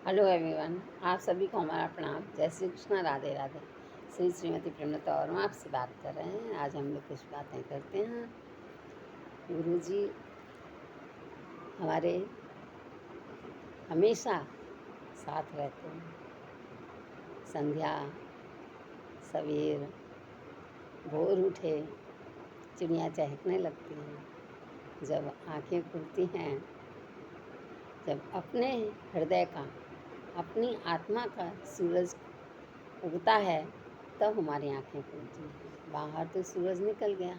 Hello everyone, आप सभी को हमारा प्रणाम। जय श्री कृष्ण, राधे राधे। श्रीमती प्रेमलता और मैं आपसे बात कर रहे हैं। आज हम लोग कुछ बातें करते हैं। गुरुजी हमारे हमेशा साथ रहते हैं। संध्या, सवेर, भोर उठे चिड़िया चहकने लगती हैं। जब आंखें खुलती हैं, जब अपने हृदय का, अपनी आत्मा का सूरज उगता है, तब हमारी आंखें खुलती हैं। बाहर तो सूरज निकल गया,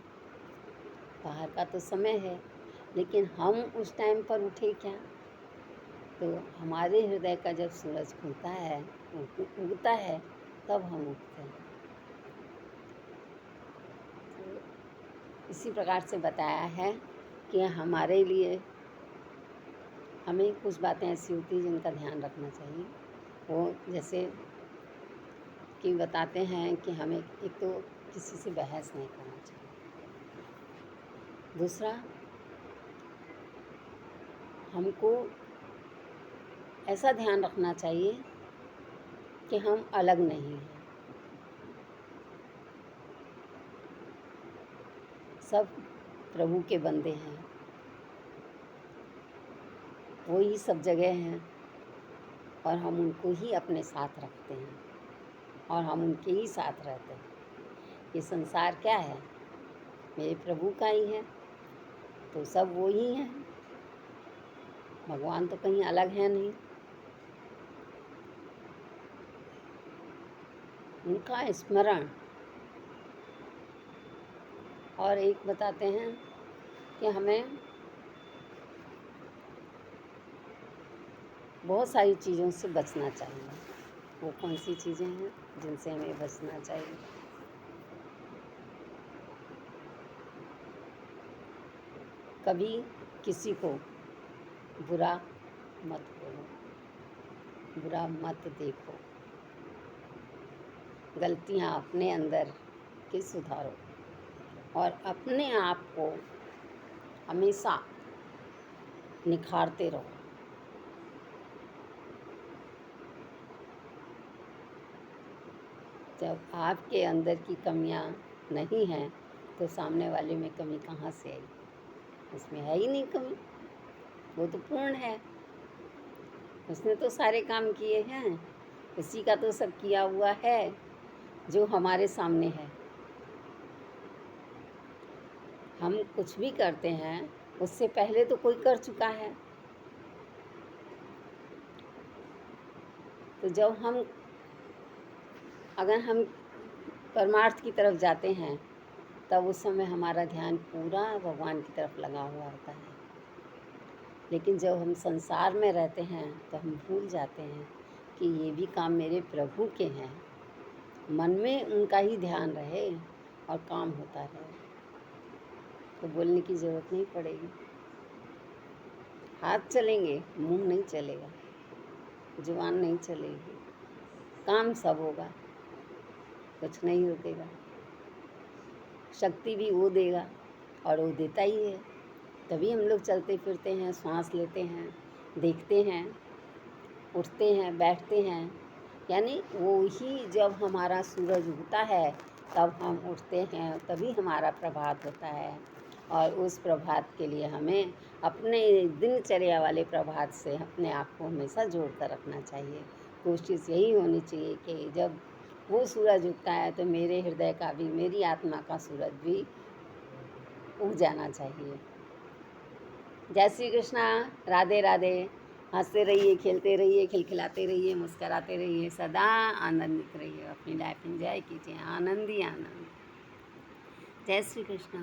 बाहर का तो समय है, लेकिन हम उस टाइम पर उठे क्या? तो हमारे हृदय का जब सूरज खुलता है, उगता है, तब हम उठते हैं। तो इसी प्रकार से बताया है कि हमारे लिए हमें कुछ बातें ऐसी होती हैं जिनका ध्यान रखना चाहिए। वो जैसे कि बताते हैं कि हमें एक तो किसी से बहस नहीं करना चाहिए। दूसरा, हमको ऐसा ध्यान रखना चाहिए कि हम अलग नहीं हैं। सब प्रभु के बंदे हैं, वो ही सब जगह हैं और हम उनको ही अपने साथ रखते हैं और हम उनके ही साथ रहते हैं। ये संसार क्या है? मेरे प्रभु का ही है, तो सब वो ही हैं। भगवान तो कहीं अलग है नहीं। उनका स्मरण। और एक बताते हैं कि हमें बहुत सारी चीज़ों से बचना चाहिए। वो कौन सी चीज़ें हैं जिनसे हमें बचना चाहिए? कभी किसी को बुरा मत बोलो, बुरा मत देखो, गलतियाँ अपने अंदर की सुधारो और अपने आप को हमेशा निखारते रहो। जब आपके अंदर की कमियां नहीं हैं, तो सामने वाले में कमी कहाँ से आई? उसमें है ही नहीं कमी, वो तो पूर्ण है। उसने तो सारे काम किए हैं, उसी का तो सब किया हुआ है जो हमारे सामने है। हम कुछ भी करते हैं, उससे पहले तो कोई कर चुका है। तो जब अगर हम परमार्थ की तरफ जाते हैं, तब उस समय हमारा ध्यान पूरा भगवान की तरफ लगा हुआ होता है। लेकिन जब हम संसार में रहते हैं, तो हम भूल जाते हैं कि ये भी काम मेरे प्रभु के हैं। मन में उनका ही ध्यान रहे और काम होता रहे, तो बोलने की ज़रूरत नहीं पड़ेगी। हाथ चलेंगे, मुंह नहीं चलेगा, जुबान नहीं चलेगी, काम सब होगा, कुछ नहीं रुकेगा। शक्ति भी वो देगा और वो देता ही है। तभी हम लोग चलते फिरते हैं, सांस लेते हैं, देखते हैं, उठते हैं, बैठते हैं। यानी वो ही जब हमारा सूरज उगता है, तब हम उठते हैं, तभी हमारा प्रभात होता है। और उस प्रभात के लिए हमें अपने दिनचर्या वाले प्रभात से अपने आप को हमेशा जोड़ कर रखना चाहिए। कोशिश यही होनी चाहिए कि जब वो सूरज उगता है, तो मेरे हृदय का भी, मेरी आत्मा का सूरज भी उग जाना चाहिए। जय श्री कृष्णा, राधे राधे। हंसते रहिए, खेलते रहिए, खिलखिलाते रहिए, मुस्कराते रहिए, सदा आनंदित रहिए। अपनी लाइफ एंजॉय कीजिए, आनंद ही आनंद। जय श्री कृष्णा।